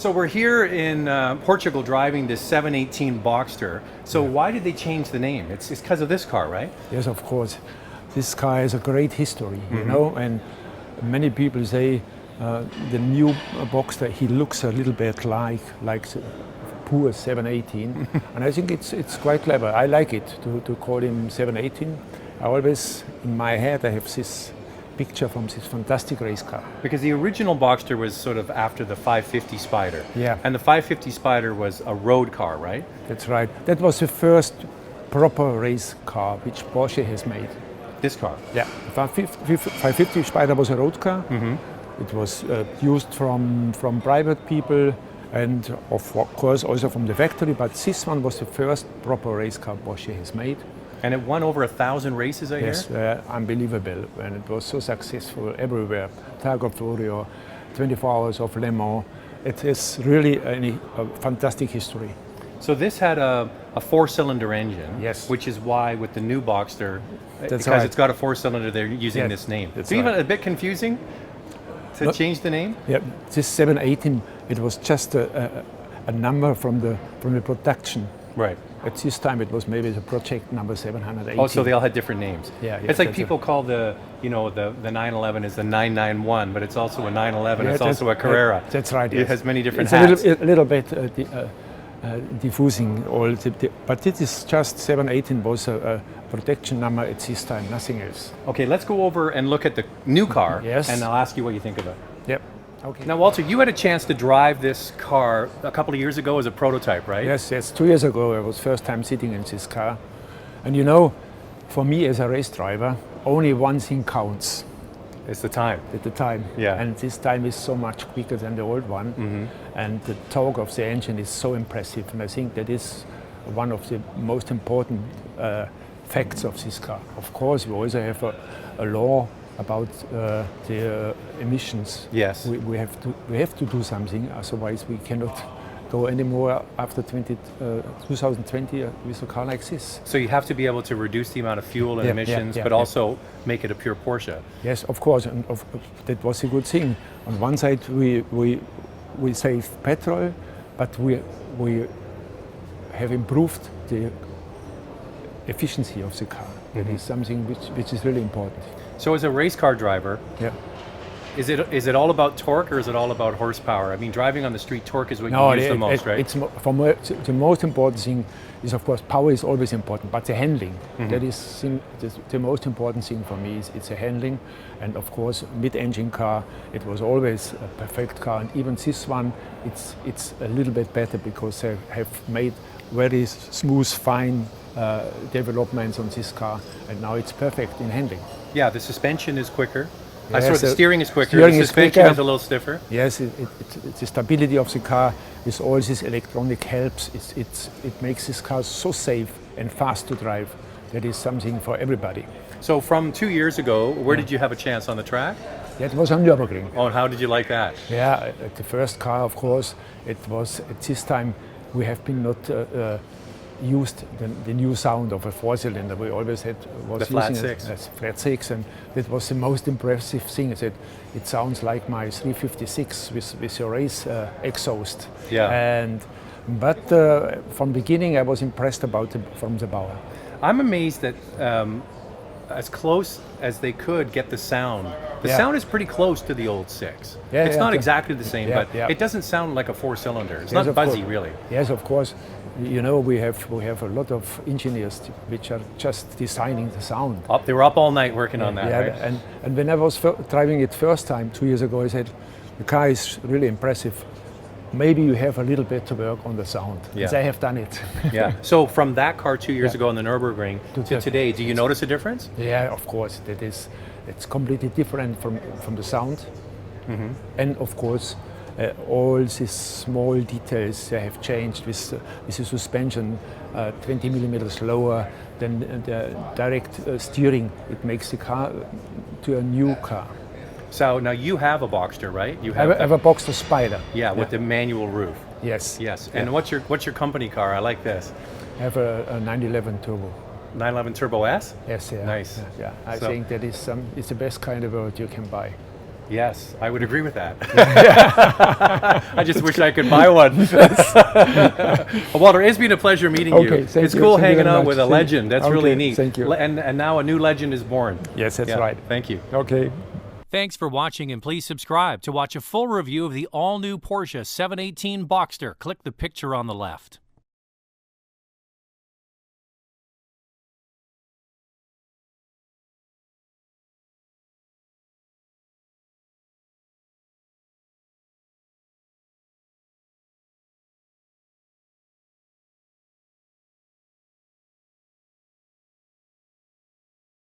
So we're here in Portugal driving this 718 Boxster. So why did they change the name? It's because of this car, right? Yes, of course. This car has a great history, you know, and many people say the new Boxster, he looks a little bit like the poor 718, and I think it's quite clever. I like it to call him 718. I always, in my head, I have this picture from this fantastic race car. Because the original Boxster was sort of after the 550 Spider. Yeah. And the 550 Spider was a road car, right? That's right. That was the first proper race car which Porsche has made. This car? Yeah. The 550 Spider was a road car. It was used from private people and of course also from the factory, but this one was the first proper race car Porsche has made. And it won over 1,000 races, I hear? Yes, unbelievable, and it was so successful everywhere. Tag of Romeo, 24 Hours of Le Mans. It is really a fantastic history. So this had a four-cylinder engine, yes, which is why with the new Boxster, because right. It's got a four-cylinder, they're using this name. So even a bit confusing to change the name? Yeah, this 718, it was just a number from the production. Right. At this time, it was maybe the project number 718. Oh, so they all had different names. Yeah. It's like people call the 911 is the 991, but it's also a 911. It's also a Carrera. That's right. It has many different hats. It's a little bit diffusing all, but it is just 718 was a protection number at this time, nothing else. Okay, let's go over and look at the new car. Yes. And I'll ask you what you think of it. Yep. Okay. Now, Walter, you had a chance to drive this car a couple of years ago as a prototype, right? Yes. 2 years ago, I was first time sitting in this car. And you know, for me as a race driver, only one thing counts. It's the time. At the time. Yeah. And this time is so much quicker than the old one. And the torque of the engine is so impressive. And I think that is one of the most important facts of this car. Of course, we also have a law about the emissions. Yes. We have to do something, otherwise we cannot go anymore after 2020 with a car like this. So you have to be able to reduce the amount of fuel and emissions, but also make it a pure Porsche. Yes, of course, and that was a good thing. On one side, we save petrol, but we have improved the efficiency of the car. That is something which is really important. So as a race car driver, is it all about torque or is it all about horsepower? I mean, driving on the street, torque is what you use the most, right? The most important thing is, of course, power is always important, but the handling, that is the most important thing for me. It's the handling, and of course, mid-engine car, it was always a perfect car, and even this one, it's a little bit better because they have made very smooth, fine developments on this car, and now it's perfect in handling. Yeah, the suspension is quicker. Yes, the steering is quicker. The suspension is a little stiffer. Yes, it's the stability of the car with all these electronic helps. It makes this car so safe and fast to drive. That is something for everybody. So from 2 years ago, where did you have a chance on the track? That was on Nürburgring. Oh, and how did you like that? Yeah, the first car, of course, it was at this time we have been not used the new sound of a four-cylinder. We always had the flat six. Flat six, and that was the most impressive thing. It sounds like my 356 with your race exhaust. Yeah. But from beginning, I was impressed from the Bauer. I'm amazed that as close as they could get the sound. The sound is pretty close to the old six. It's not exactly the same, but it doesn't sound like a four-cylinder. It's not buzzy, really. Yes, of course. You know, we have a lot of engineers which are just designing the sound. They were up all night working on that, right? And when I was driving it first time 2 years ago, I said, the car is really impressive. Maybe you have a little bit to work on the sound. Yes, I have done it. Yeah. So from that car 2 years ago on the Nürburgring to today, do you notice a difference? Yeah, of course. It's completely different from the sound. And of course, all these small details have changed with the suspension 20 millimeters lower than the direct steering. It makes the car to a new car. So now you have a Boxster, right? You have a Boxster Spider. Yeah, with the manual roof. Yes. Yes. And what's your company car? I like this. I have a 911 Turbo. 911 Turbo S? Yes. Yeah. Nice. Yeah. I think that it's the best kind of world you can buy. Yes, I would agree with that. I just wish I could buy one. Well, Walter, it's been a pleasure meeting you. It's cool hanging out with a legend. That's really neat. Thank you. And now a new legend is born. Yes, that's right. Thank you. Okay. Thanks for watching, and please subscribe to watch a full review of the all-new Porsche 718 Boxster. Click the picture on the left.